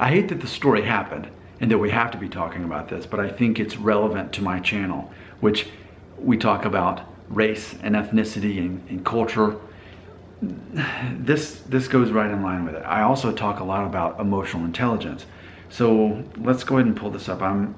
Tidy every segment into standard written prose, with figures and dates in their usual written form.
I hate that the story happened and that we have to be talking about this, but I think it's relevant to my channel, which we talk about race and ethnicity and culture. This goes right in line with it. I also talk a lot about emotional intelligence. So let's go ahead and pull this up. I'm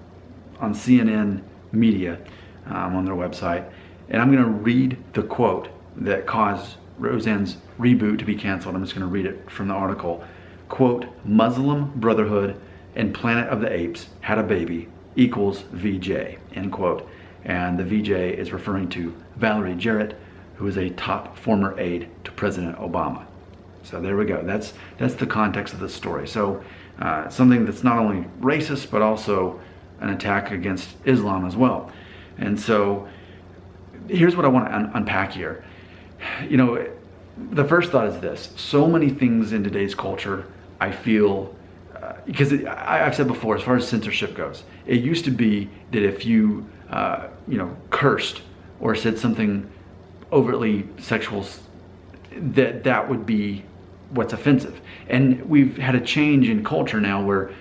on CNN Media on their website, and I'm going to read the quote that caused Roseanne's reboot to be canceled. I'm just going to read it from the article. Quote, Muslim Brotherhood and Planet of the Apes had a baby equals VJ, end quote. And the VJ is referring to Valerie Jarrett, who is a top former aide to President Obama. So there we go. That's the context of the story. So something that's not only racist, but also an attack against Islam as well. And so here's what I want to unpack here. You know, the first thought is this. So many things in today's culture, I feel, because I've said before, as far as censorship goes, it used to be that if you, cursed or said something overtly sexual, that would be what's offensive. And we've had a change in culture now where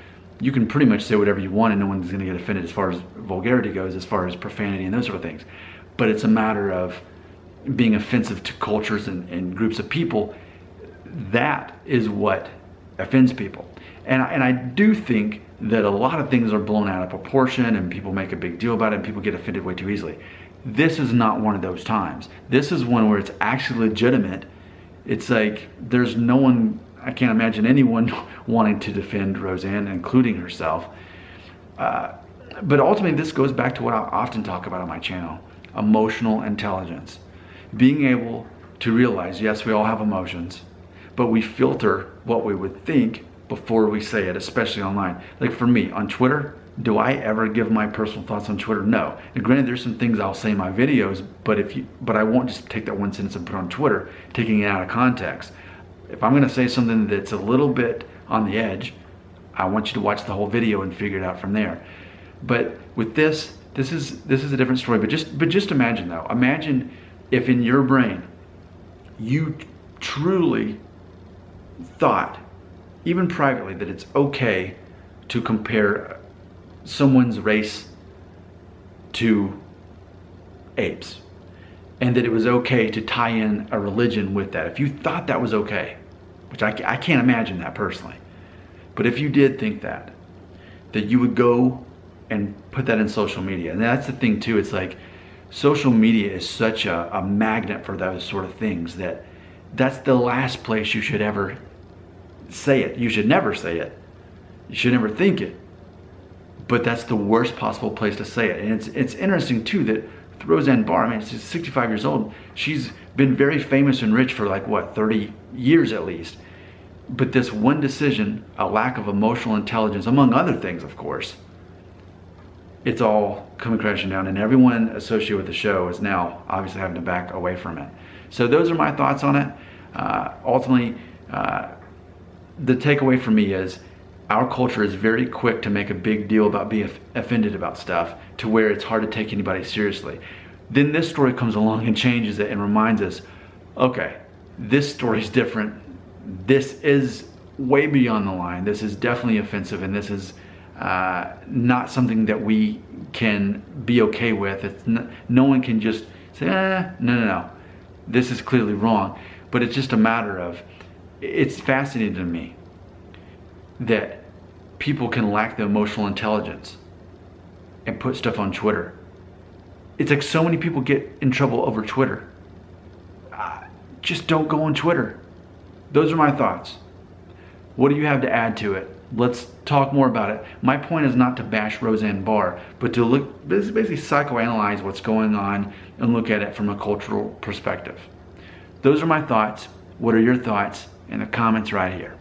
you can pretty much say whatever you want and no one's going to get offended as far as vulgarity goes, as far as profanity and those sort of things. But it's a matter of being offensive to cultures and groups of people. That is what offends people. And I do think that a lot of things are blown out of proportion and people make a big deal about it and people get offended way too easily. This is not one of those times. This is one where it's actually legitimate. It's like there's no one, I can't imagine anyone wanting to defend Roseanne, including herself. But ultimately this goes back to what I often talk about on my channel, emotional intelligence. Being able to realize, yes, we all have emotions, but we filter what we would think before we say it, especially online. Like for me, on Twitter, do I ever give my personal thoughts on Twitter? No. And granted, there's some things I'll say in my videos, but I won't just take that one sentence and put it on Twitter, taking it out of context. If I'm gonna say something that's a little bit on the edge, I want you to watch the whole video and figure it out from there. But with this is a different story. But just imagine though. Imagine if in your brain you truly thought, even privately, that it's okay to compare someone's race to apes, and that it was okay to tie in a religion with that. If you thought that was okay, which I can't imagine that personally, but if you did think that you would go and put that in social media. And that's the thing too, it's like social media is such a magnet for those sort of things that's the last place you should ever say it. You should never say it. You should never think it. But that's the worst possible place to say it. And it's interesting too that with Roseanne Barr, I mean, she's 65 years old. She's been very famous and rich for like, what, 30 years at least. But this one decision, a lack of emotional intelligence, among other things, of course, it's all coming crashing down, and everyone associated with the show is now obviously having to back away from it. So those are my thoughts on it. Ultimately, the takeaway for me is our culture is very quick to make a big deal about being offended about stuff to where it's hard to take anybody seriously. Then this story comes along and changes it and reminds us, okay, this story's different. This is way beyond the line. This is definitely offensive, and this is not something that we can be okay with. It's no one can just say, no. This is clearly wrong. But it's just a matter of, it's fascinating to me that people can lack the emotional intelligence and put stuff on Twitter. It's like so many people get in trouble over Twitter. Just don't go on Twitter. Those are my thoughts. What do you have to add to it? Let's talk more about it. My point is not to bash Roseanne Barr, but to look, basically psychoanalyze what's going on and look at it from a cultural perspective. Those are my thoughts. What are your thoughts? In the comments right here.